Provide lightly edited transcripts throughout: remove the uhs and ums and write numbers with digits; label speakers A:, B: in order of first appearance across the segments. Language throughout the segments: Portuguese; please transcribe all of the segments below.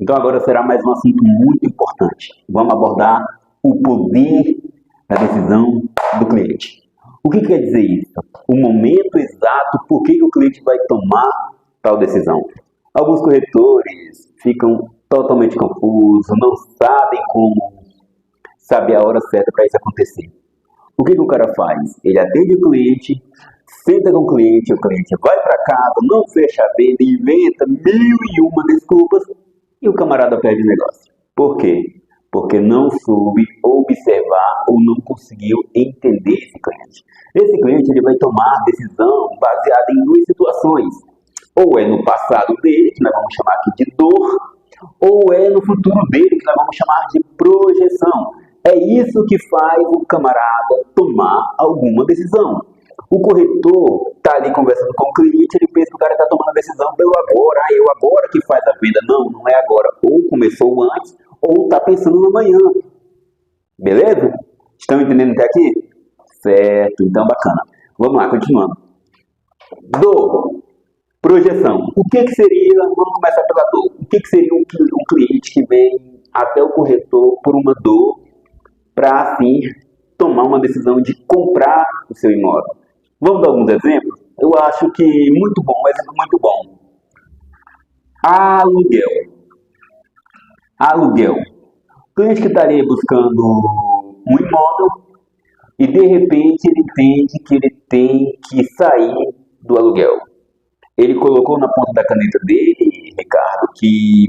A: Então agora será mais um assunto muito importante. Vamos abordar o poder da decisão do cliente. O que quer dizer isso? O momento exato por que o cliente vai tomar tal decisão. Alguns corretores ficam totalmente confusos, não sabem como saber a hora certa para isso acontecer. O que o cara faz? Ele atende o cliente, senta com o cliente vai para casa, não fecha a venda, inventa 1001 desculpas e o camarada perde o negócio. Por quê? Porque não soube observar ou não conseguiu entender esse cliente. Esse cliente ele vai tomar decisão baseada em duas situações. Ou é no passado dele, que nós vamos chamar aqui de dor, ou é no futuro dele, que nós vamos chamar de projeção. É isso que faz o camarada tomar alguma decisão. O corretor está ali conversando com o cliente, ele pensa que o cara está tomando a decisão pelo agora. Eu agora que faz a venda. Não, não é agora. Ou começou antes, ou está pensando no amanhã. Beleza? Estão entendendo até aqui? Certo, então bacana. Vamos lá, continuando. Dor. Projeção. O que seria, vamos começar pela dor. O que seria um cliente que vem até o corretor por uma dor para, assim, tomar uma decisão de comprar o seu imóvel? Vamos dar alguns exemplos? Eu acho que muito bom, um exemplo muito bom. Aluguel. O cliente que está ali buscando um imóvel e de repente ele entende que ele tem que sair do aluguel. Ele colocou na ponta da caneta dele, Ricardo, que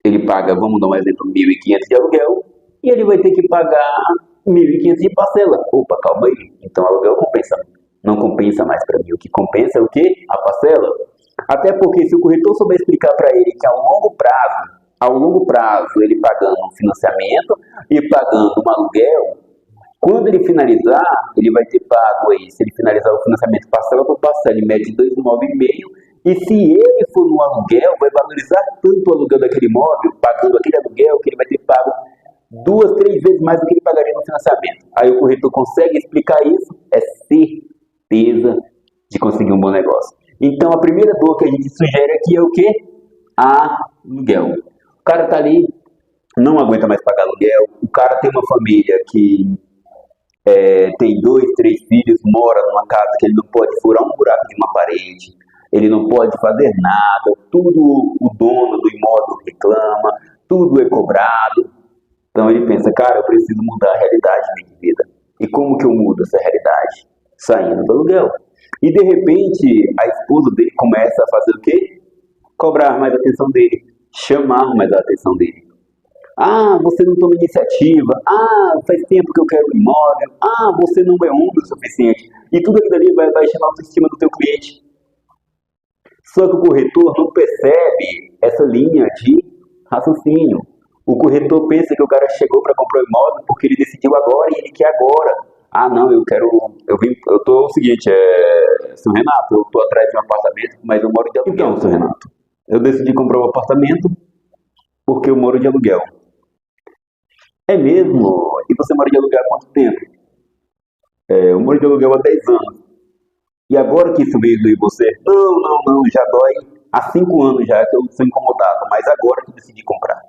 A: ele paga, vamos dar um exemplo, 1.500 de aluguel e ele vai ter que pagar 1.500 de parcela. Opa, calma aí. Então o aluguel compensa. Não compensa mais para mim. O que compensa é o quê? A parcela. Até porque se o corretor souber explicar para ele que ao longo prazo, ele pagando um financiamento e pagando um aluguel, quando ele finalizar, ele vai ter pago aí, se ele finalizar o financiamento parcela por parcela, em média de 2,9,5, e se ele for no aluguel, vai valorizar tanto o aluguel daquele imóvel, pagando aquele aluguel, que ele vai ter pago 2, 3 vezes mais do que ele pagaria no financiamento. Aí o corretor consegue explicar isso, é certeza de conseguir um bom negócio. Então a primeira dor que a gente sugere aqui é o quê? Aluguel. O cara tá ali, não aguenta mais pagar aluguel, o cara tem uma família que tem 2, 3 filhos, mora numa casa que ele não pode furar um buraco de uma parede, ele não pode fazer nada, tudo o dono do imóvel reclama, tudo é cobrado. Então ele pensa, cara, eu preciso mudar a realidade da minha vida. E como que eu mudo essa realidade? Saindo do aluguel. E de repente a esposa dele começa a fazer o quê? Cobrar mais atenção dele, chamar mais a atenção dele. Ah, você não toma iniciativa. Ah, faz tempo que eu quero um imóvel. Ah, você não é homem o suficiente. E tudo aquilo ali vai chamar a autoestima do teu cliente. Só que o corretor não percebe essa linha de raciocínio. O corretor pensa que o cara chegou para comprar o imóvel porque ele decidiu agora e ele quer agora. Ah, não, eu tô o seguinte, seu Renato, eu tô atrás de um apartamento, mas eu moro de aluguel. Então, seu Renato, eu decidi comprar um apartamento porque eu moro de aluguel. É mesmo? E você mora de aluguel há quanto tempo? Eu moro de aluguel há 10 anos. E agora que isso veio doer você? Não, já dói há 5 anos já que eu sou incomodado, mas agora que eu decidi comprar.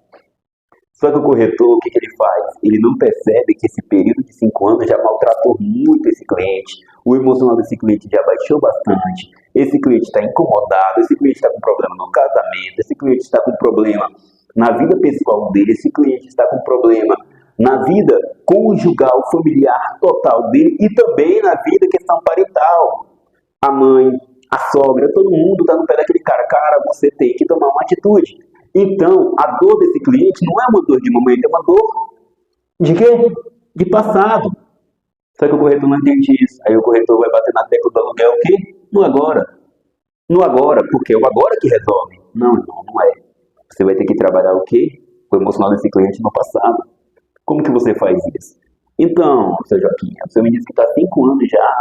A: Só que o corretor, o que ele faz? Ele não percebe que esse período de 5 anos já maltratou muito esse cliente. O emocional desse cliente já baixou bastante. Esse cliente está incomodado, esse cliente está com problema no casamento, esse cliente está com problema na vida pessoal dele, esse cliente está com problema na vida conjugal, familiar total dele e também na vida questão parental. A mãe, a sogra, todo mundo está no pé daquele cara. Cara, você tem que tomar uma atitude. Então, a dor desse cliente não é uma dor de momento, é uma dor de quê? De passado. Só que o corretor não entende isso. Aí o corretor vai bater na tecla do aluguel o quê? No agora. No agora, porque é o agora que resolve. Não é. Você vai ter que trabalhar o quê? O emocional desse cliente no passado. Como que você faz isso? Então, seu Joaquim, você me disse que está há 5 anos já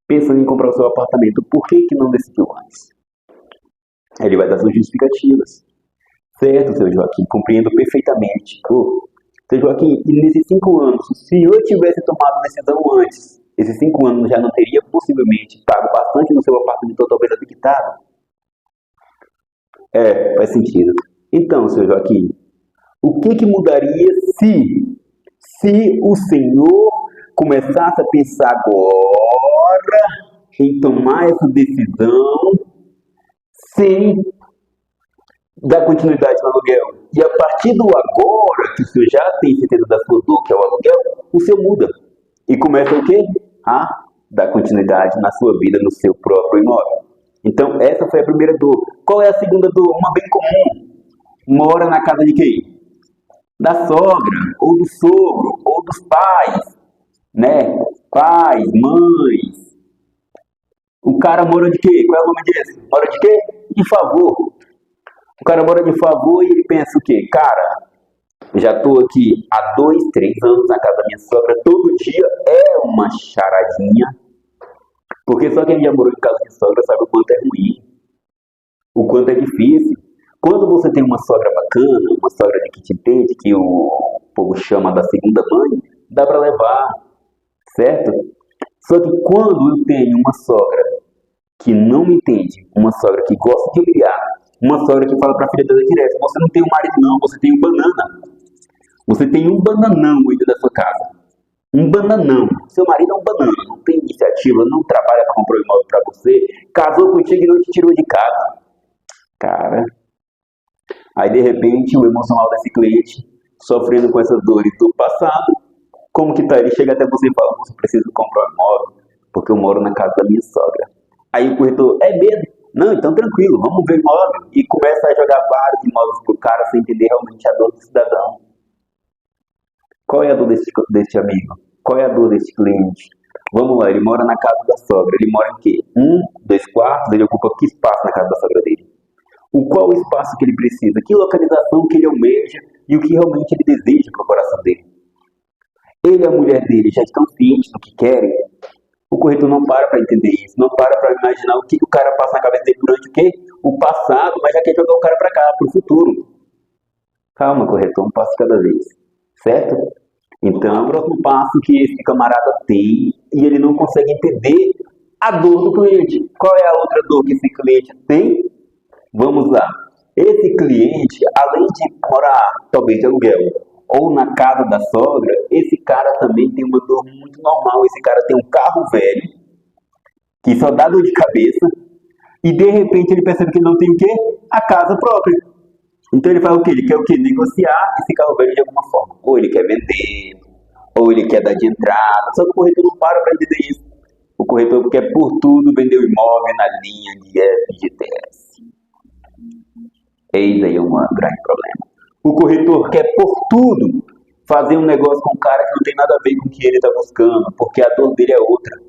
A: pensando em comprar o seu apartamento. Por que não decidiu antes? Ele vai dar suas justificativas. Certo, seu Joaquim, compreendo perfeitamente. Seu Joaquim, e nesses 5 anos, se eu tivesse tomado decisão antes, esses 5 anos já não teria possivelmente pago bastante no seu apartamento ou talvez adquirido? Faz sentido. Então, seu Joaquim, o que mudaria se o senhor começasse a pensar agora em tomar essa decisão sem dar continuidade no aluguel? E a partir do agora, que o senhor já tem certeza da sua dor, que é o aluguel, o senhor muda. E começa o quê? A dar continuidade na sua vida, no seu próprio imóvel. Então, essa foi a primeira dor. Qual é a segunda dor? Uma bem comum. Mora na casa de quem? Da sogra, ou do sogro, ou dos pais, né? Pais, mães. O cara mora de quê? Qual é o nome disso? Mora de quê? De favor. O cara mora de favor e ele pensa o quê? Cara, já tô aqui há 2, 3 anos na casa da minha sogra, todo dia é uma charadinha. Porque só quem já morou em casa de sogra sabe o quanto é ruim, o quanto é difícil. Quando você tem uma sogra bacana, uma sogra que te entende, que o povo chama da segunda mãe, dá para levar, certo? Só que quando eu tenho uma sogra que não me entende, uma sogra que gosta de humilhar, uma sogra que fala para a filha dela direto: você não tem um marido não, você tem um banana. Você tem um bananão aí dentro da sua casa. Um bananão. Seu marido é um banana, não tem iniciativa, não trabalha para comprar um imóvel para você, casou contigo e não te tirou de casa. Cara, aí de repente o emocional desse cliente, sofrendo com essas dores do passado, como que tá? Ele chega até você e fala: você precisa comprar um imóvel, porque eu moro na casa da minha sogra. Aí o corretor: é mesmo? Não, então tranquilo, vamos ver o imóvel. E começa a jogar vários imóveis pro cara sem entender realmente a dor do cidadão. Qual é a dor desse amigo? Qual é a dor desse cliente? Vamos lá, ele mora na casa da sogra. Ele mora em quê? 1, 2 quartos, ele ocupa que espaço na casa da sogra dele? Qual o espaço que ele precisa? Que localização que ele almeja e o que realmente ele deseja para o coração dele? Ele e a mulher dele já estão cientes do que querem? O corretor não para entender isso, não para imaginar o que o cara passa na cabeça dele durante o quê? O passado, mas já quer jogar o cara para cá, para o futuro. Calma, corretor, um passo cada vez, certo? Então, o próximo passo que esse camarada tem e ele não consegue entender a dor do cliente. Qual é a outra dor que esse cliente tem? Vamos lá. Esse cliente, além de morar talvez de aluguel ou na casa da sogra, esse cara também tem uma dor muito normal. Esse cara tem um carro velho que só dá dor de cabeça e de repente ele percebe que ele não tem o quê? A casa própria. Então ele faz o quê? Ele quer o quê? Negociar esse carro velho de alguma forma. Ou ele quer vender, ou ele quer dar de entrada. Só que o corretor não para entender isso. O corretor quer por tudo vender o imóvel na linha de FGTS. Eis aí um grande problema. O corretor quer por tudo fazer um negócio com um cara que não tem nada a ver com o que ele está buscando, porque a dor dele é outra.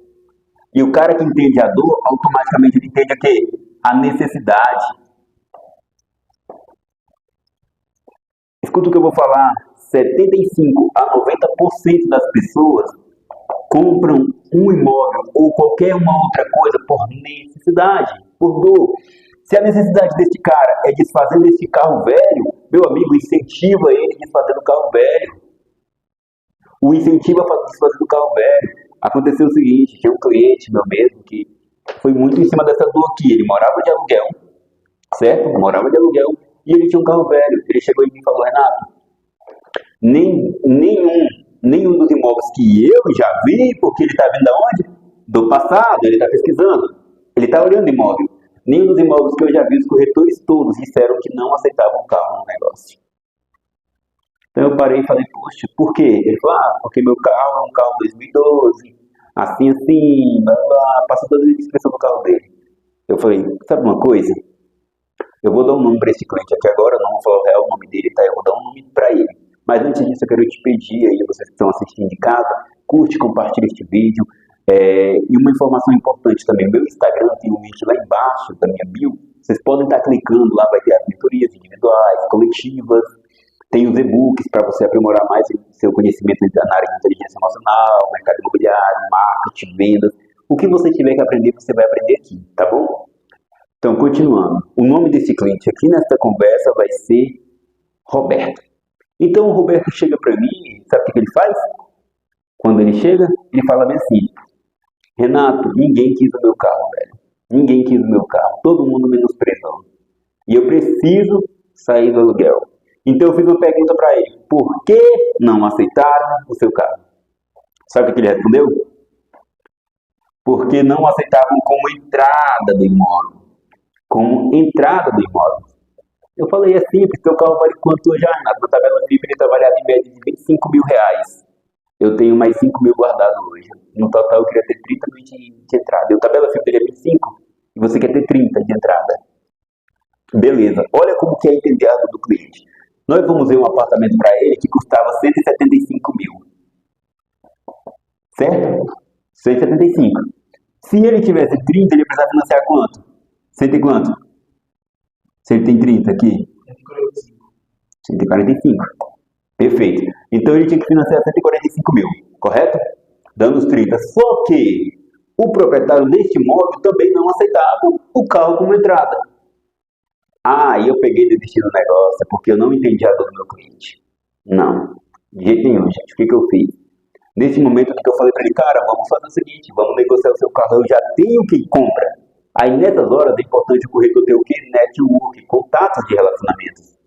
A: E o cara que entende a dor, automaticamente ele entende a quê? A necessidade. Escuta o que eu vou falar: 75 a 90% das pessoas compram um imóvel ou qualquer uma outra coisa por necessidade, por dor. Se a necessidade desse cara é desfazer desse carro velho, meu amigo, incentiva ele a desfazer do carro velho. O incentivo a desfazer do carro velho. Aconteceu o seguinte: tinha um cliente meu mesmo que foi muito em cima dessa dor aqui. Ele morava de aluguel, certo? Morava de aluguel. E ele tinha um carro velho. Ele chegou em mim e falou: Renato, nenhum dos imóveis que eu já vi, porque ele está vendo aonde? Do passado, ele está pesquisando. Ele está olhando imóvel. Nenhum dos imóveis que eu já vi, os corretores todos disseram que não aceitavam o carro no negócio. Então eu parei e falei: poxa, por quê? Ele falou: porque meu carro é um carro 2012, assim, blá, blá, passou toda a descrição do carro dele. Eu falei: sabe uma coisa? Eu vou dar um nome para esse cliente aqui agora, não vou falar o real nome dele, tá? Eu vou dar um nome para ele. Mas antes disso, eu quero te pedir aí, vocês que estão assistindo de casa, curte, compartilha este vídeo. E uma informação importante também: meu Instagram tem um link lá embaixo da minha bio. Vocês podem estar clicando, lá vai ter as mentorias individuais, coletivas, tem os e-books para você aprimorar mais seu conhecimento na área de inteligência emocional, mercado imobiliário, marketing, vendas. O que você tiver que aprender, você vai aprender aqui, tá bom? Então, continuando, o nome desse cliente aqui nesta conversa vai ser Roberto. Então, o Roberto chega para mim, sabe o que ele faz? Quando ele chega, ele fala bem assim: Renato, ninguém quis o meu carro, velho. Ninguém quis o meu carro, todo mundo menosprezou. E eu preciso sair do aluguel. Então eu fiz uma pergunta para ele: por que não aceitaram o seu carro? Sabe o que ele respondeu? Porque não aceitavam como entrada do imóvel. Como entrada do imóvel. Eu falei: é simples, seu carro vale quanto hoje? Na tabela FIP ele está avaliado em média de 25 mil reais. Eu tenho mais 5 mil guardados hoje. No total eu queria ter 30 mil de entrada. E a tabela FIP dele é 25 e você quer ter 30 de entrada. Beleza. Olha como que é entender a dor do cliente. Nós vamos ver um apartamento para ele que custava 175 mil. Certo? 175. Se ele tivesse 30, ele precisava financiar quanto? 100 e quanto? Se ele tem 30 aqui? 145. Perfeito. Então ele tinha que financiar 145 mil, correto? Dando os 30. Só que o proprietário deste imóvel também não aceitava o carro como entrada. E eu peguei e desisti do negócio porque eu não entendi a dor do meu cliente. Não, de jeito nenhum, gente. O que eu fiz? Nesse momento, o que eu falei para ele? Cara, vamos fazer o seguinte, vamos negociar o seu carro, eu já tenho quem compra. Aí nessas horas é importante o corretor ter o quê? Network, contatos de relacionamentos.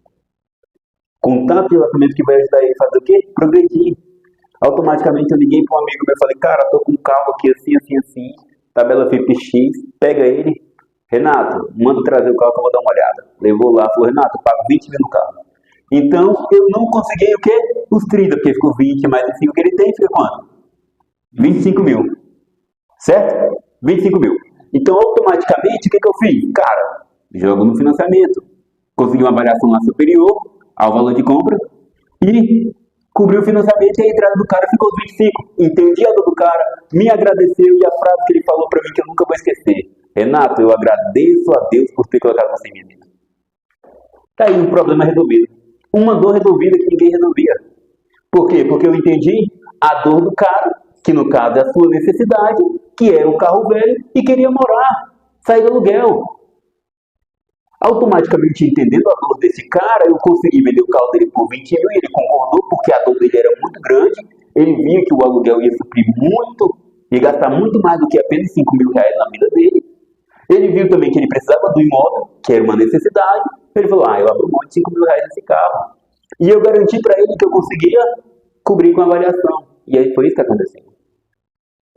A: Contato de relacionamento que vai ajudar ele a fazer o quê? Progredir. Automaticamente eu liguei para um amigo meu e falei: cara, tô com um carro aqui assim, tabela FIP X, pega ele. Renato, manda trazer o carro que eu vou dar uma olhada. Levou lá, falou: Renato, eu pago 20 mil no carro. Então eu não consegui o quê? Os 30, porque ficou 20 mais os 5 que ele tem, fica quanto? 25 mil. Certo? 25 mil. Então automaticamente o que eu fiz? Cara, jogo no financiamento. Consegui uma avaliação lá superior ao valor de compra e cobriu o financiamento e a entrada do cara ficou 25. Entendi a dor do cara, me agradeceu e a frase que ele falou para mim que eu nunca vou esquecer: Renato, eu agradeço a Deus por ter colocado você em minha vida. Tá aí um problema resolvido. Uma dor resolvida que ninguém resolvia. Por quê? Porque eu entendi a dor do cara, que no caso é a sua necessidade, que era um carro velho e queria morar, sair do aluguel. Automaticamente entendendo a dor desse cara, eu consegui vender o carro dele por 20 mil e ele concordou porque a dor dele era muito grande. Ele via que o aluguel ia suprir muito, ia gastar muito mais do que apenas 5 mil reais na vida dele. Ele viu também que ele precisava do imóvel, que era uma necessidade. Ele falou: eu abro mão de 5 mil reais nesse carro. E eu garanti para ele que eu conseguia cobrir com a avaliação. E aí foi isso que aconteceu.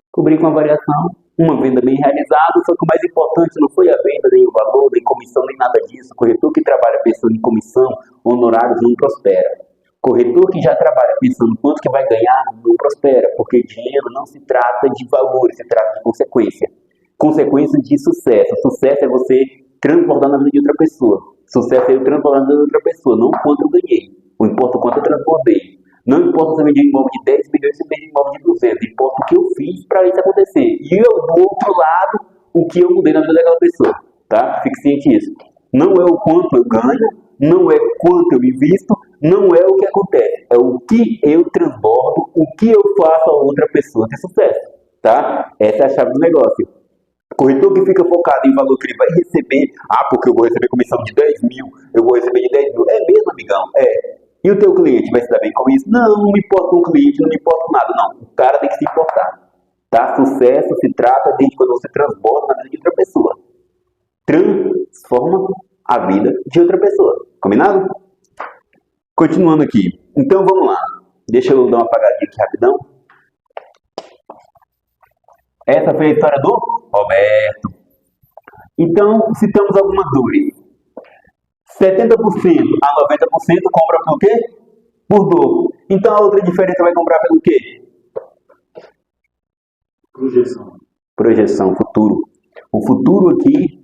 A: Cobri com a avaliação, uma venda bem realizada, só que o mais importante não foi a venda, nem o valor, nem comissão, nem nada disso. O corretor que trabalha pensando em comissão, honorários, não prospera. Corretor que já trabalha pensando quanto que vai ganhar, não prospera, porque dinheiro não se trata de valores, se trata de consequência. Consequência de sucesso. Sucesso é você transbordar na vida de outra pessoa. Sucesso é eu transbordar na vida de outra pessoa, não o quanto eu ganhei. Não importa o quanto eu transbordei. Não importa se eu vendi um imóvel de 10 milhões, se eu vendi um imóvel de 200. Importa o que eu fiz para isso acontecer. E eu, do outro lado, o que eu mudei na vida daquela pessoa. Tá? Fique ciente disso. Não é o quanto eu ganho, não é quanto eu invisto, não é o que acontece. É o que eu transbordo, o que eu faço a outra pessoa ter sucesso. Tá? Essa é a chave do negócio. Corretor que fica focado em valor que ele vai receber, porque eu vou receber comissão de 10 mil, eu vou receber de 10 mil. É mesmo, amigão? É. E o teu cliente vai se dar bem com isso? Não me importa com o cliente, não me importa com nada, não. O cara tem que se importar. Tá? Sucesso se trata desde quando você transborda na vida de outra pessoa. Transforma a vida de outra pessoa. Combinado? Continuando aqui. Então vamos lá. Deixa eu dar uma apagadinha aqui rapidão. Essa foi a história do Roberto. Então, citamos algumas dores. 70% a 90% compra por quê? Por dor. Então a outra diferença vai comprar pelo quê?
B: Projeção.
A: Projeção, futuro. O futuro aqui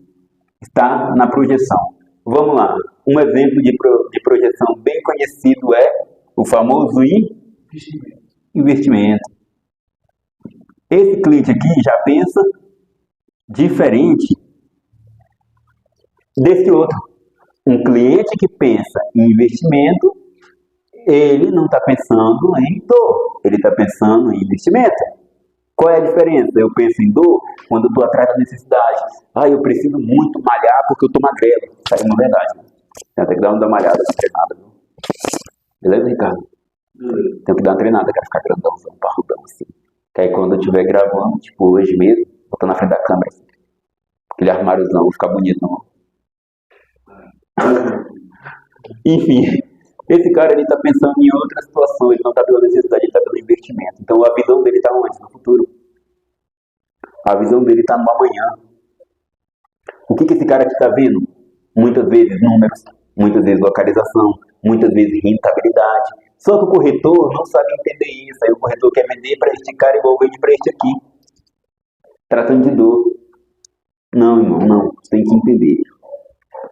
A: está na projeção. Vamos lá. Um exemplo de projeção bem conhecido é o famoso investimento. Esse cliente aqui já pensa diferente desse outro. Um cliente que pensa em investimento, ele não está pensando em dor, ele está pensando em investimento. Qual é a diferença? Eu penso em dor quando eu estou atrás da necessidade. Eu preciso muito malhar porque eu estou magrelo. Isso aí não é verdade. Né? Tem que dar uma malhada, uma treinada. Viu? Beleza, Ricardo? Tem que dar uma treinada, quero ficar grandãozão, parrudão assim. Que aí quando eu estiver gravando, tipo hoje mesmo, vou estar na frente da câmera assim. Aquele armáriozão, vou ficar bonito não. Enfim, esse cara ele está pensando em outra situação, ele não está pela necessidade, ele está pelo investimento. Então a visão dele está onde? No futuro. A visão dele está no amanhã. O que esse cara aqui está vendo? Muitas vezes números, muitas vezes localização, muitas vezes rentabilidade. Só que o corretor não sabe entender isso. Aí o corretor quer vender para este cara igual vende para este aqui. Tratando de dor. Não, irmão, não. Você tem que entender.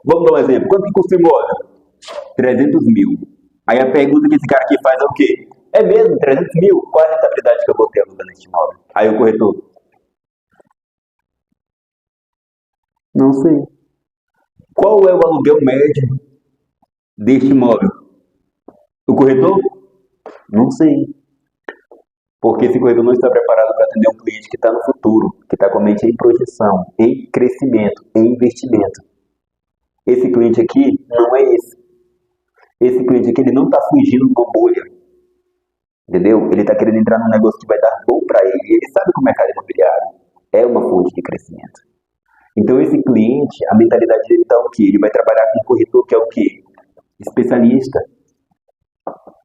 A: Vamos dar um exemplo. Quanto que custa o imóvel? 300 mil. Aí a pergunta que esse cara aqui faz é o quê? É mesmo? 300 mil? Qual é a rentabilidade que eu vou ter alugando este imóvel? Aí o corretor? Não sei. Qual é o aluguel médio deste imóvel? O corretor? Não sei. Porque esse corretor não está preparado para atender um cliente que está no futuro, que está com a mente em projeção, em crescimento, em investimento. Esse cliente aqui não é esse. Esse cliente aqui ele não está fugindo de uma bolha. Entendeu? Ele está querendo entrar num negócio que vai dar bom para ele. Ele sabe que o mercado imobiliário é uma fonte de crescimento. Então esse cliente, a mentalidade dele está o quê? Ele vai trabalhar com um corretor que é o quê? Especialista.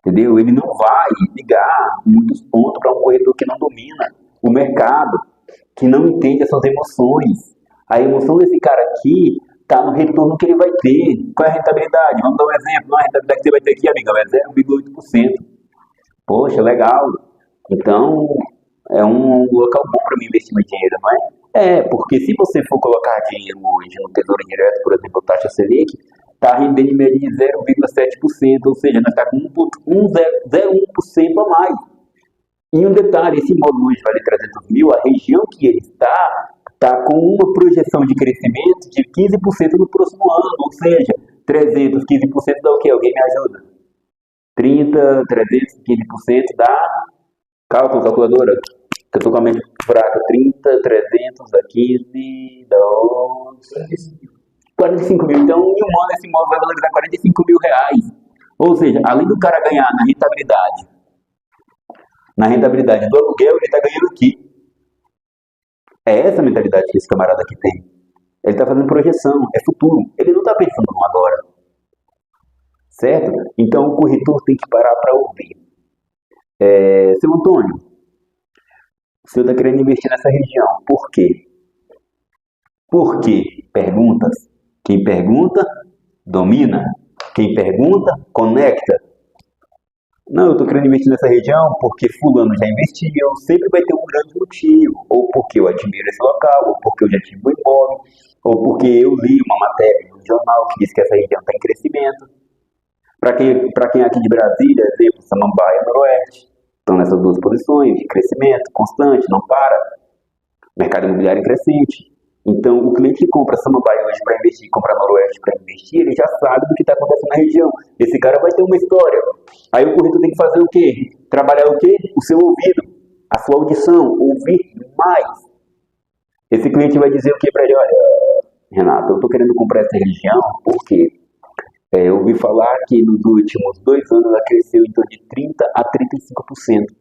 A: Entendeu? Ele não vai ligar muitos pontos para um corretor que não domina o mercado, que não entende as suas emoções. A emoção desse cara aqui está no retorno que ele vai ter. Qual é a rentabilidade? Vamos dar um exemplo. A rentabilidade que você vai ter aqui, amiga, é 0,8%. Poxa, legal. Então, é um local bom para mim investir meu dinheiro, não é? Porque se você for colocar dinheiro hoje no Tesouro Direto, por exemplo, taxa Selic, está rendendo em média de 0,7%, ou seja, nós está com 0,1% a mais. E um detalhe, esse imóvel hoje vale 300 mil, a região que ele está com uma projeção de crescimento de 15% no próximo ano, ou seja, 300, 15% dá o quê? Alguém me ajuda? 30, 300, 15% dá... Cálculo, calculadora, que eu tô com a mente fraca. 30, 300, dá 15, dá 11... 45 mil. Então, em um ano, esse imóvel vai valorizar 45 mil reais. Ou seja, além do cara ganhar na rentabilidade do aluguel, ele está ganhando aqui. É essa a mentalidade que esse camarada aqui tem. Ele está fazendo projeção, é futuro. Ele não está pensando no agora. Certo? Então, o corretor tem que parar para ouvir. Seu Antônio, o senhor está querendo investir nessa região. Por quê? Por quê? Perguntas. Quem pergunta, domina. Quem pergunta, conecta. Não, eu estou querendo investir nessa região porque fulano já investiu. Sempre vai ter um grande motivo. Ou porque eu admiro esse local, ou porque eu já tive um imóvel, ou porque eu li uma matéria no jornal que diz que essa região está em crescimento. Para quem é aqui de Brasília, exemplo, Samambaia e Noroeste, estão nessas duas posições de crescimento constante, não para. Mercado imobiliário crescente. Então, o cliente que compra Samambaia hoje para investir, compra Noroeste para investir, ele já sabe do que está acontecendo na região. Esse cara vai ter uma história. Aí o corretor tem que fazer o quê? Trabalhar o quê? O seu ouvido, a sua audição, ouvir mais. Esse cliente vai dizer o quê para ele? Olha, Renato, eu estou querendo comprar essa região porque eu ouvi falar que nos últimos 2 anos ela cresceu em torno de 30% a 35%.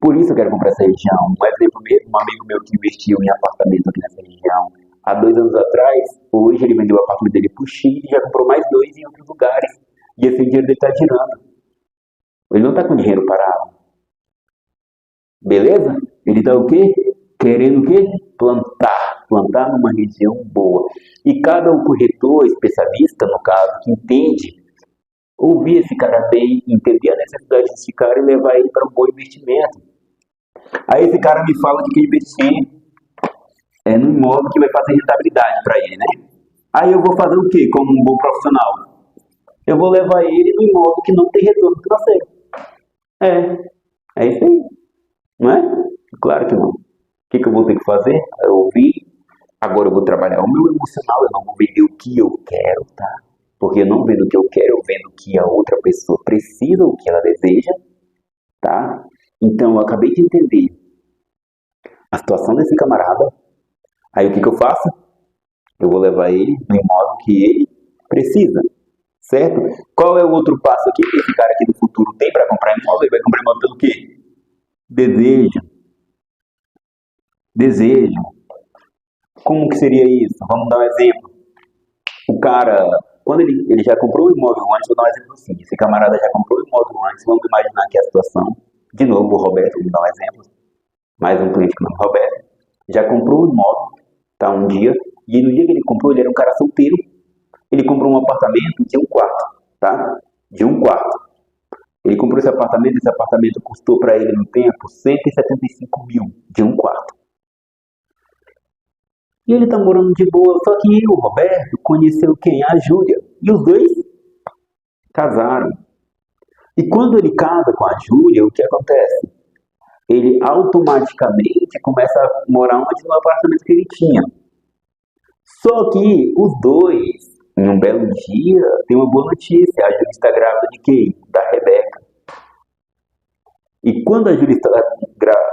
A: Por isso eu quero comprar essa região. Um exemplo mesmo, um amigo meu que investiu em apartamento aqui nessa região há 2 anos atrás, hoje ele vendeu o apartamento dele para o Chile e já comprou mais 2 em outros lugares. E esse dinheiro dele está girando. Ele não está com dinheiro parado. Beleza? Ele está o quê? Querendo o quê? Plantar numa região boa. E cada corretor, especialista no caso, que entende, ouvir esse cara bem, entender a necessidade desse cara e levar ele para um bom investimento. Aí esse cara me fala que quer investir no imóvel que vai fazer rentabilidade para ele, né? Aí eu vou fazer o quê como um bom profissional? Eu vou levar ele no imóvel que não tem retorno financeiro. É isso aí. Não é? Claro que não. O que eu vou ter que fazer? Eu ouvir. Agora eu vou trabalhar o meu emocional, eu não vou vender o que eu quero, tá? Porque eu não vendo o que eu quero, eu vendo o que a outra pessoa precisa, o que ela deseja, tá? Então eu acabei de entender a situação desse camarada. Aí o que eu faço? Eu vou levar ele no imóvel que ele precisa, certo? Qual é o outro passo aqui que esse cara aqui do futuro tem para comprar imóvel? Ele vai comprar imóvel pelo quê? Desejo. Como que seria isso? Vamos dar um exemplo. O cara quando ele já comprou o imóvel antes, vou dar um exemplo assim, esse camarada já comprou o imóvel antes, vamos imaginar que é a situação, de novo o Roberto, vou dar um exemplo, mais um cliente no Roberto, já comprou o imóvel, tá, um dia, e no dia que ele comprou, ele era um cara solteiro, ele comprou um apartamento de um quarto, tá, de um quarto. Ele comprou esse apartamento custou para ele no tempo 175 mil de um quarto. E ele tá morando de boa, só que o Roberto conheceu quem? A Júlia. E os dois casaram. E quando ele casa com a Júlia, o que acontece? Ele automaticamente começa a morar onde no apartamento que ele tinha. Só que os dois, em um belo dia, tem uma boa notícia. A Júlia está grávida de quem? Da Rebeca. E quando a Júlia está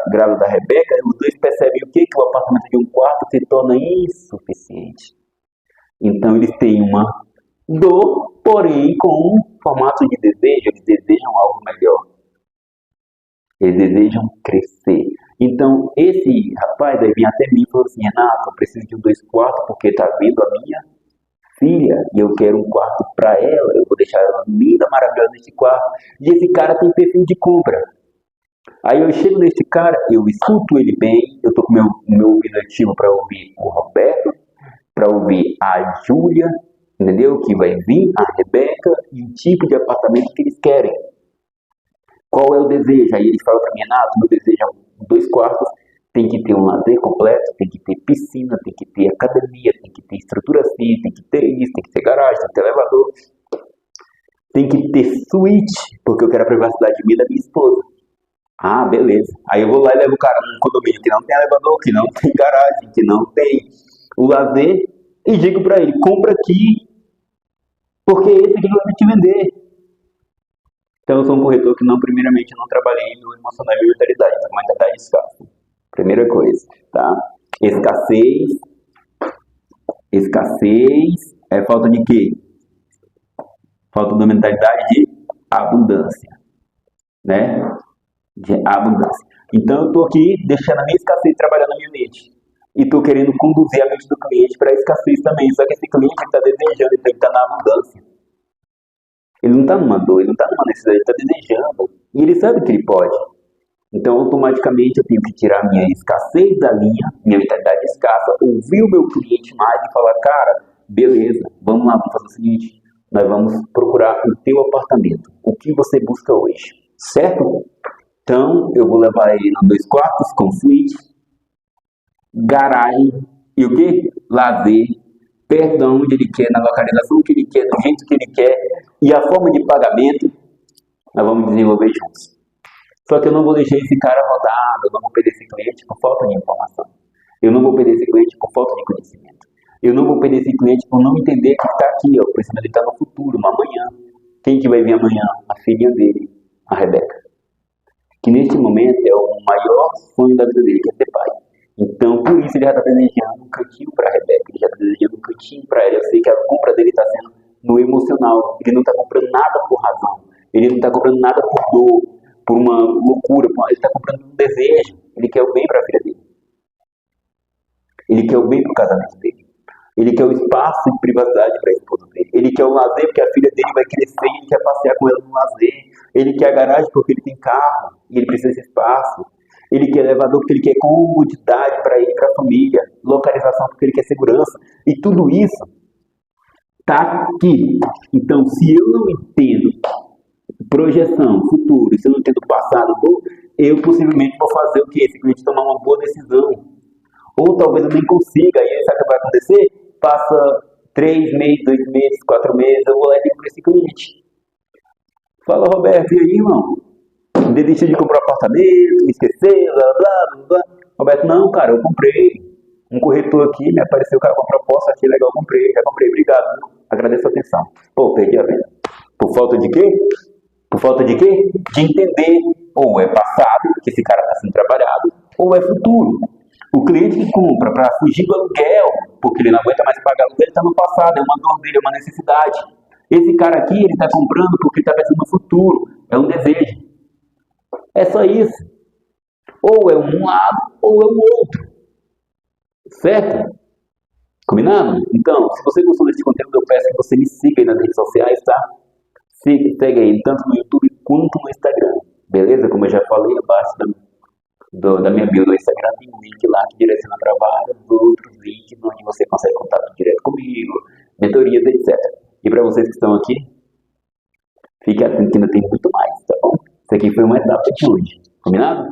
A: grávida da Rebeca, os dois percebem o quê? Que o apartamento de um quarto se torna insuficiente. Então eles têm uma dor, porém com um formato de desejo. Eles desejam algo melhor. Eles desejam crescer. Então esse rapaz aí vinha até mim e falou assim: Renato, eu preciso de um 2 quartos porque está vindo a minha filha e eu quero um quarto para ela. Eu vou deixar ela linda, maravilhosa nesse quarto. E esse cara tem perfil de compra. Aí eu chego nesse cara, eu escuto ele bem, eu tô com meu ouvido ativo para ouvir o Roberto, para ouvir a Júlia, entendeu? Que vai vir, a Rebeca e o tipo de apartamento que eles querem. Qual é o desejo? Aí eles falam para mim: Renato, meu desejo é 2 quartos, tem que ter um lazer completo, tem que ter piscina, tem que ter academia, tem que ter estrutura assim, tem que ter isso, tem que ter garagem, tem que ter elevador, tem que ter suíte, porque eu quero a privacidade minha e da minha esposa. Ah, beleza. Aí eu vou lá e levo o cara num condomínio que não tem elevador, que não tem garagem, que não tem o lazer, e digo para ele: compra aqui, porque esse aqui vai te vender. Então eu sou um corretor que primeiramente não trabalhei no emocional e mentalidade, então mentalidade escassa. Primeira coisa, tá? Escassez é falta de quê? Falta de mentalidade de abundância, né? De abundância. Então eu estou aqui deixando a minha escassez trabalhando na minha mente. E estou querendo conduzir a mente do cliente para a escassez também. Só que esse cliente está desejando, ele está na abundância. Ele não está numa dor, ele não está numa necessidade, ele está desejando. E ele sabe que ele pode. Então automaticamente eu tenho que tirar a minha escassez da linha, minha mentalidade escassa, ouvir o meu cliente mais e falar: cara, beleza, vamos lá, vamos fazer o seguinte, nós vamos procurar o teu apartamento. O que você busca hoje? Certo? Então, eu vou levar ele no 2 quartos, com suíte, garagem e o quê? Lazer, perto de onde ele quer, na localização que ele quer, do jeito que ele quer, e a forma de pagamento, nós vamos desenvolver juntos. Só que eu não vou deixar esse cara rodado, eu não vou perder esse cliente por falta de informação. Eu não vou perder esse cliente por falta de conhecimento. Eu não vou perder esse cliente por não entender que ele está aqui, ó, pensando que ele está no futuro, no amanhã. Quem que vai vir amanhã? A filha dele, a Rebeca. Que neste momento é o maior sonho da vida dele, que é ser pai. Então, por isso ele já está desejando um cantinho para a Rebeca, ele já está desejando um cantinho para ela. Eu sei que a compra dele está sendo no emocional, ele não está comprando nada por razão, ele não está comprando nada por dor, por uma loucura, ele está comprando um desejo, ele quer o bem para a filha dele. Ele quer o bem para o casamento dele. Ele quer o espaço de privacidade para a esposa dele. Ele quer o lazer porque a filha dele vai crescer e ele quer passear com ela no lazer. Ele quer a garagem porque ele tem carro e ele precisa de espaço. Ele quer elevador porque ele quer comodidade para ele e para a família. Localização porque ele quer segurança. E tudo isso está aqui. Então, se eu não entendo projeção, futuro, se eu não entendo passado, eu possivelmente vou fazer o quê? Esse cliente tomar uma boa decisão. Ou talvez eu nem consiga. Aí sabe o que vai acontecer? Passa 3 meses, 2 meses, 4 meses, eu vou lá e digo para esse cliente: fala, Roberto, e aí, irmão? Desistiu de comprar apartamento, me esqueceu, blá, blá, blá. Roberto: não, cara, eu comprei. Um corretor aqui me apareceu, cara, com a proposta, achei legal, já comprei, obrigado. Agradeço a atenção. Pô, perdi a venda. Por falta de quê? Por falta de quê? De entender. Ou é passado, que esse cara está sendo trabalhado, ou é futuro. O cliente que compra para fugir do aluguel, porque ele não aguenta mais pagar aluguel, ele está no passado, é uma dor dele, é uma necessidade. Esse cara aqui, ele está comprando porque ele está pensando no futuro, é um desejo. É só isso. Ou é um lado, ou é o outro. Certo? Combinado? Então, se você gostou desse conteúdo, eu peço que você me siga aí nas redes sociais, tá? Segue aí, tanto no YouTube quanto no Instagram. Beleza? Como eu já falei, abaixo da minha bio do Instagram tem um link lá que direciona para vários outros links onde você consegue contato direto comigo, mentorias, etc. E para vocês que estão aqui, fique atento que ainda tem muito mais, tá bom? Isso aqui foi uma etapa de hoje. Combinado?